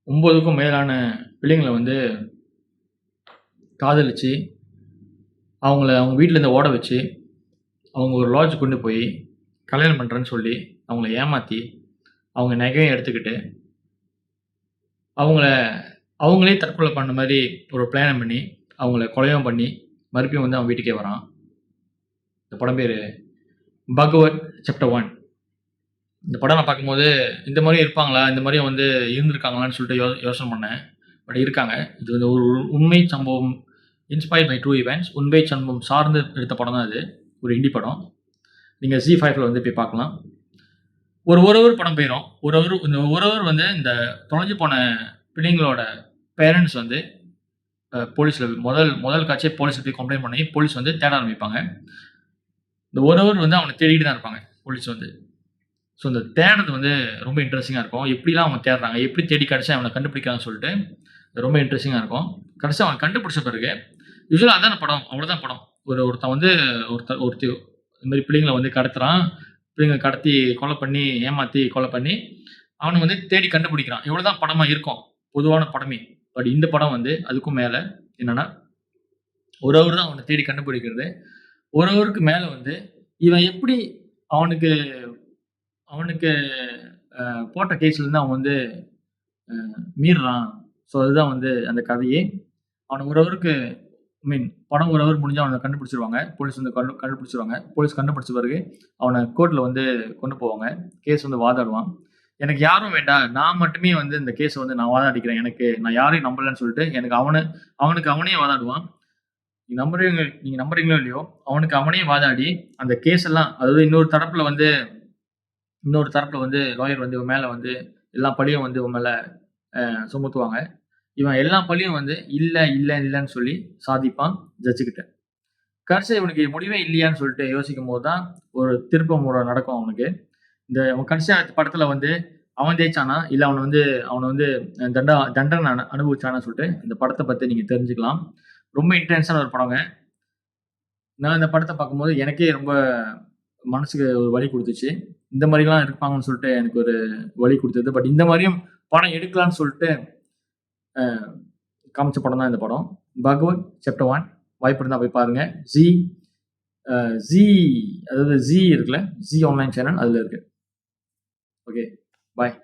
9க்கும் மேலான பிள்ளைங்கள வந்து காதலிச்சு, அவங்க வீட்லேருந்து ஓட வச்சு, அவங்க ஒரு லாட்ஜ் கொண்டு போய் கல்யாணம் பண்றேன்னு சொல்லி, அவங்கள ஏமாத்தி, அவங்க நகையும் எடுத்துக்கிட்டு, அவங்கள அவங்களே தற்கொலை பண்ண மாரி ஒரு பிளான் பண்ணி, அவங்கள கொலையும் பண்ணி, மறுபடியும் வந்து அவன் வீட்டுக்கே வரான். இந்த படம் பேரு பகவத் சாப்டர் 1. இந்த படம் நான் பார்க்கும்போது, இந்த மாரியும் இருப்பாங்களா? இந்த மாரியும் வந்து இருந்திருக்காங்களான்னு சொல்லிட்டு யோசனை பண்ணேன். பட் இருக்காங்க. இது வந்து ஒரு உண்மை சம்பவம் இன்ஸ்பயர்ட் பை ட்ரூ ஈவென்ட்ஸ். உண்மை சம்பவம் சார்ந்து எடுத்த படம் தான் இது. ஒரு இண்டி படம். நீங்க ZEE5ல வந்து போய் பார்க்கலாம். ஒரு ஹவர் படம் போயிரும். இந்த ஒரு ஹவர் வந்து இந்த தொலைஞ்சு போன பிள்ளைங்களோட பேரண்ட்ஸ் வந்து போலீஸ்ல முதல் காட்சியே போலீஸ்ல போய் கம்ப்ளைண்ட் பண்ணி, போலீஸ் வந்து தேட ஆரம்பிப்பாங்க. இந்த ஒரு ஹவர் வந்து அவன தேடிட்டு தான் இருப்பாங்க, போலீஸ் வந்து. ஸோ இந்த தேடுறது வந்து ரொம்ப இன்ட்ரெஸ்டிங்கா இருக்கும். எப்படிலாம் அவங்க தேடுறாங்க, எப்படி தேடி கடைசியா அவன கண்டுபிடிக்கிறாங்கன்னு சொல்லிட்டு ரொம்ப இன்ட்ரெஸ்டிங்கா இருக்கும். கடைசியா அவன கண்டுபிடிச்ச பிறகு யூசுவலா அதான படம். அவ்வளோதான் படம். ஒருத்தன் வந்து ஒருத்தி இந்த மாரி பிள்ளைங்கள வந்து கடத்துறான். பிள்ளைங்கள கடத்தி கொலை பண்ணி, ஏமாத்தி கொலை பண்ணி, அவன வந்து தேடி கண்டுபிடிக்கிறான். இவ்வளோதான் படமா இருக்கும். பொதுவான படமே. பட் இந்த படம் வந்து அதுக்கும் மேல என்னன்னா, ஒரு ஹவர் தான் அவன தேடி கண்டுபிடிக்கிறது. ஒரு ஹவருக்கு மேல வந்து இவன் எப்படி அவனுக்கு அவனுக்கு போட்ட கேஸ்லேருந்து அவன் வந்து மீறுறான். ஸோ அதுதான் வந்து அந்த கதையே. அவன ஒரு ஹவருக்கு படம் ஒரு ஹவர் முடிஞ்சா அவன கண்டுபிடிச்சிருவாங்க. போலீஸ் வந்து கண்டுபிடிச்சிருவாங்க. போலீஸ் கண்டுபிடிச்ச பிறகு அவன கோர்ட்ல வந்து கொண்டு போவாங்க. கேஸ் வந்து வாதாடுவான். எனக்கு யாரும் வேண்டாம். நான் மட்டுமே வந்து இந்த கேஸ வந்து நான் வாதாடிக்கிறேன். நான் யாரையும் நம்பலன்னு சொல்லிட்டு அவனுக்கு அவனே வாதாடுவான். நீங்க நம்புறீங்களோ இல்லையோ, அவனுக்கு அவனே வாதாடி அந்த கேஸ் எல்லாம், அதாவது இன்னொரு தரப்புல வந்து லாயர் வந்து இவன் மேல வந்து எல்லா பழியும் வந்து இவன் மேல சுமத்துவாங்க. இவன் எல்லா பழியும் வந்து இல்லன்னு சொல்லி சாதிப்பான் ஜட்ஜு கிட்ட. கடைசியா இவனுக்கு முடிவே இல்லையான்னு சொல்லிட்டு யோசிக்கும்போது தான் ஒரு திருப்பமுறை நடக்கும் அவனுக்கு. அவன் கடைசியா படத்துல வந்து அவன் ஜெயிச்சானா, இல்ல அவன வந்து தண்டனை அனுபவிச்சானான்னு சொல்லிட்டு இந்த படத்த பத்தி நீங்க தெரிஞ்சுக்கலாம். ரொம்ப இன்டென்ஸான ஒரு படங்க. நான் இந்த படத்த பார்க்கும்போது எனக்கே ரொம்ப மனசுக்கு ஒரு வலி குடுத்துச்சு. இந்த மாரிலாம் இருப்பாங்கன்னு சொல்லிட்டு எனக்கு ஒரு வலி குடுத்தது. பட் இந்த மாரியும் படம் எடுக்கலான்னு சொல்லிட்டு காமிச்ச படம் தான் இந்த படம். பகவத் சாப்டர் 1 வாய்ப்பு இருந்தா போய் பாருங்க. அதாவது ஜீ இருக்குல்ல, ஜீ ஆன்லைன் சேனல் அதுல இருக்கு. ஓகே, பாய்.